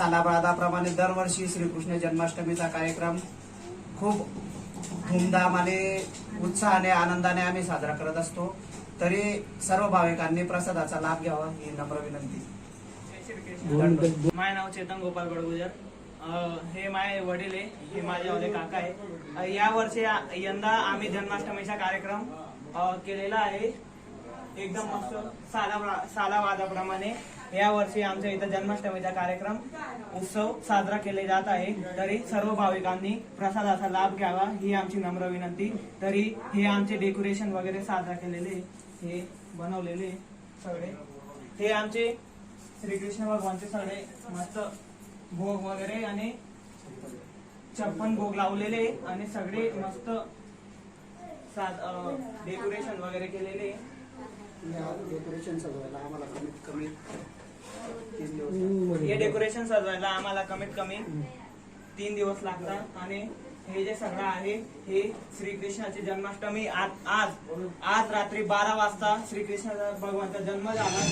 सालाबादाप्रमाणे दरवर्षी श्रीकृष्ण जन्माष्टमीचा कार्यक्रम खूप धूमधामाने उत्साहाने आनंदाने आम्ही साजरा करत असतो। तरी सर्व भाविकांनी प्रसादाचा लाभ घ्यावा ही नम्र विनंती। माझे नाव चेतन गोपाल गडगुजर, हे माझे वडील आहे, हे माझे वडील काका आहे। या वर्षी यंदा आम्ही जन्माष्टमीचा कार्यक्रम केलेला आहे एकदम मस्त सालावादाप्रमाणे। या वर्षी आमच्या इथं जन्माष्टमीचा कार्यक्रम उत्सव साजरा केले जात आहे। तरी सर्व भाविकांनी प्रसादाचा लाभ घ्यावा ही आमची नम्र विनंती। तरी हे आमचे डेकोरेशन वगैरे साजरा केलेले, हे बनवलेले सगळे, हे आमचे श्रीकृष्ण भगवानचे सगळे मस्त भोग वगैरे आणि 56 भोग लावलेले आणि सगळे मस्त डेकोरेशन वगैरे केलेले। डेकोरेशन सजवायला आम्हाला कमीत कमी 3 दिवस, हे डेकोरेशन सजवायला आम्हाला कमीत कमी 3 दिवस लागतात। आणि हे जे सगळं आहे हे श्रीकृष्णाची जन्माष्टमी आज रात्री 12 वाजता श्रीकृष्ण भगवानचा जन्म झाला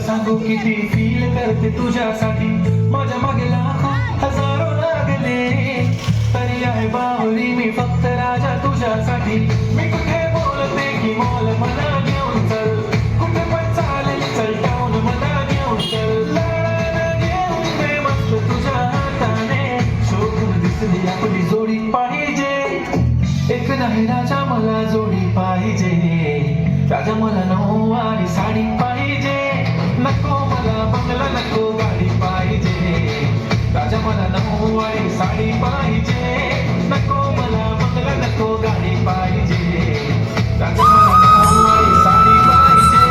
सांगू किती फील करते तुझ्यासाठी. माझ्या मागे लाखो हजारो लागले तरी आहे बाहुली मी फक्त राजा तुझ्यासाठी. मी कुठे बोलते की मॉल मला घेऊन चल, कुठे पण चालेल चल टाऊन मला घेऊन चल. लाडाला घेऊन दे मस्त तुझ्या हाताने, शोभून दिसली आपली जोडी पाहिजे. एक नाही राजा मला जोडी पाहिजे, राजा मला नऊवारी साडी पाहिजे. नको मला बंगला नको गाडी पाहिजे, राजा मला नऊवारी साडी पाहिजे. नको मला बंगला नको गाडी पाहिजे, राजा मला नऊवारी साडी पाहिजे.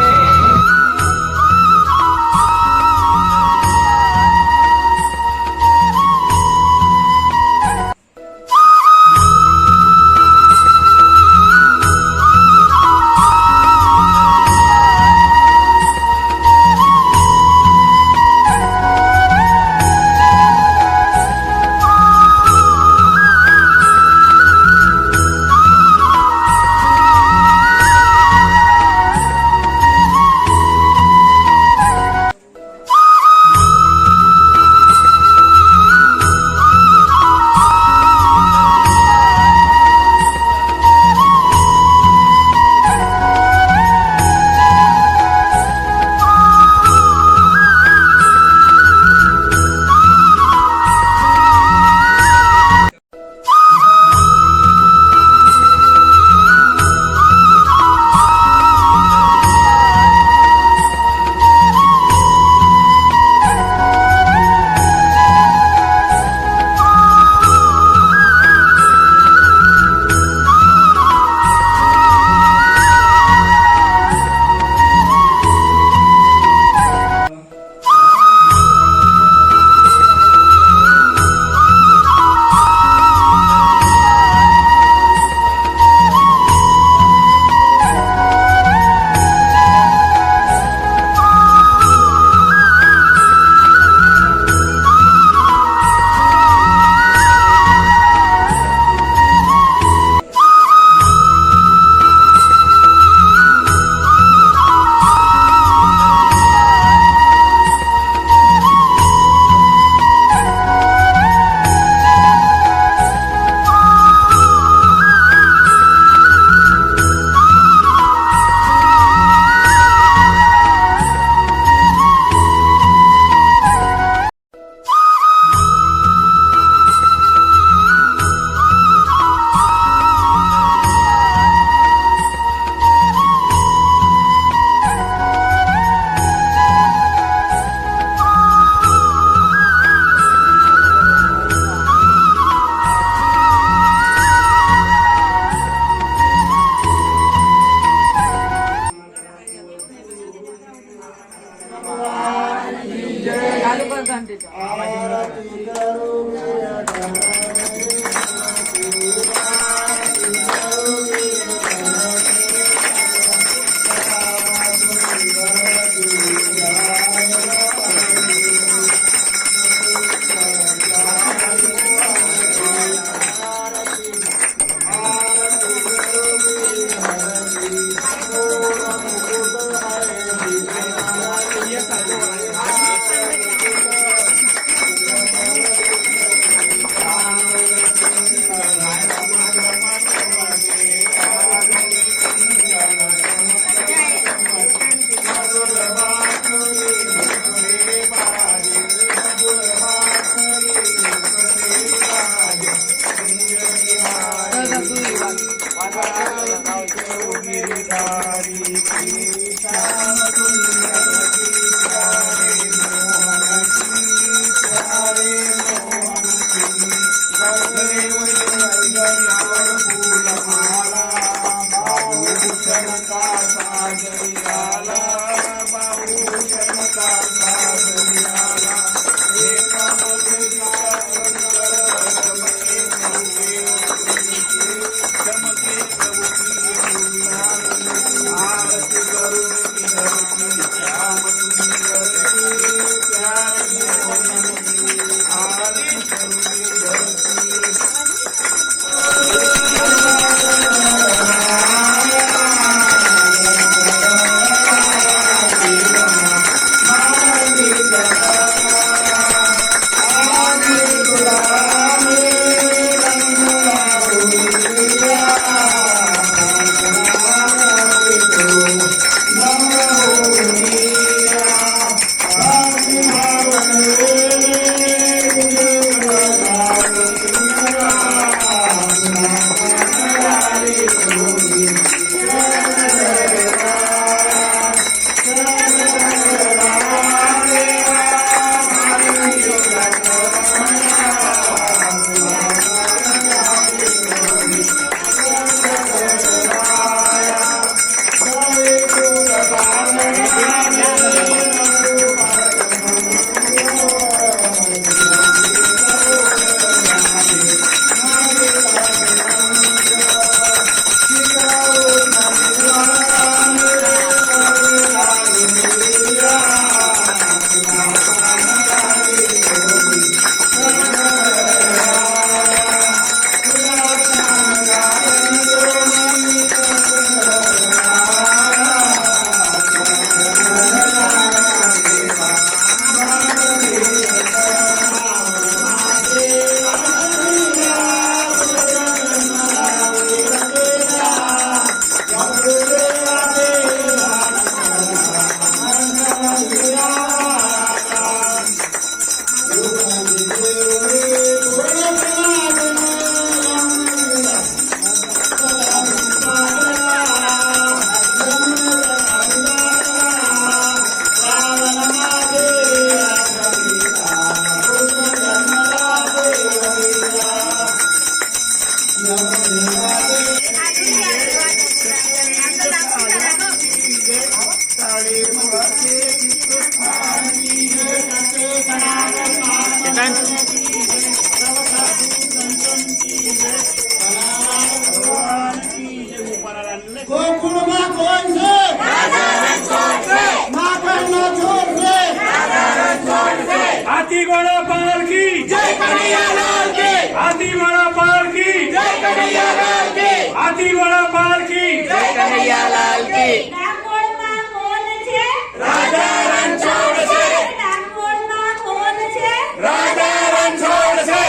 कन्हैया लाल की ડાકોરમાં કોણ છે? राजा रणछोड़ से ડાકોરમાં કોણ છે? राजा रणछोड़ से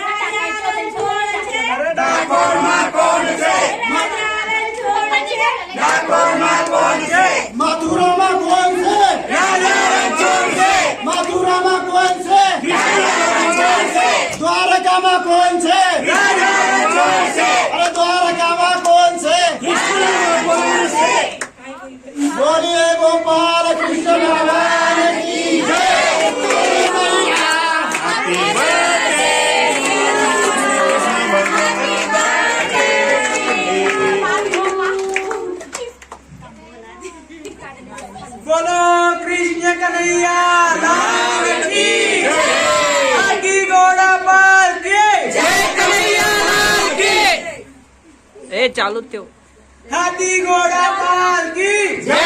રાજા રણછોડ છે. डाकोर माँ कौन से રાજા રણછોડ છે. डाकोर माँ कौन से मथुराમાં કોણ છે? राजा रणछोड़ से મથુરામાં કોણ છે? राजा रणछोड़ से દ્વારકામાં કોણ છે? राजा रणछोड़ से અરે દ્વારકામાં કોણ છે? कौन से બોલીએ ગોપાલ કૃષ્ણ ભગવાન की बोलो कृष्ण कन्हैया लाल की आगी घोड़ा पाल के जय कन्हैया लाल की ए चालू ठेव हाथी घोड़ा पाल की जय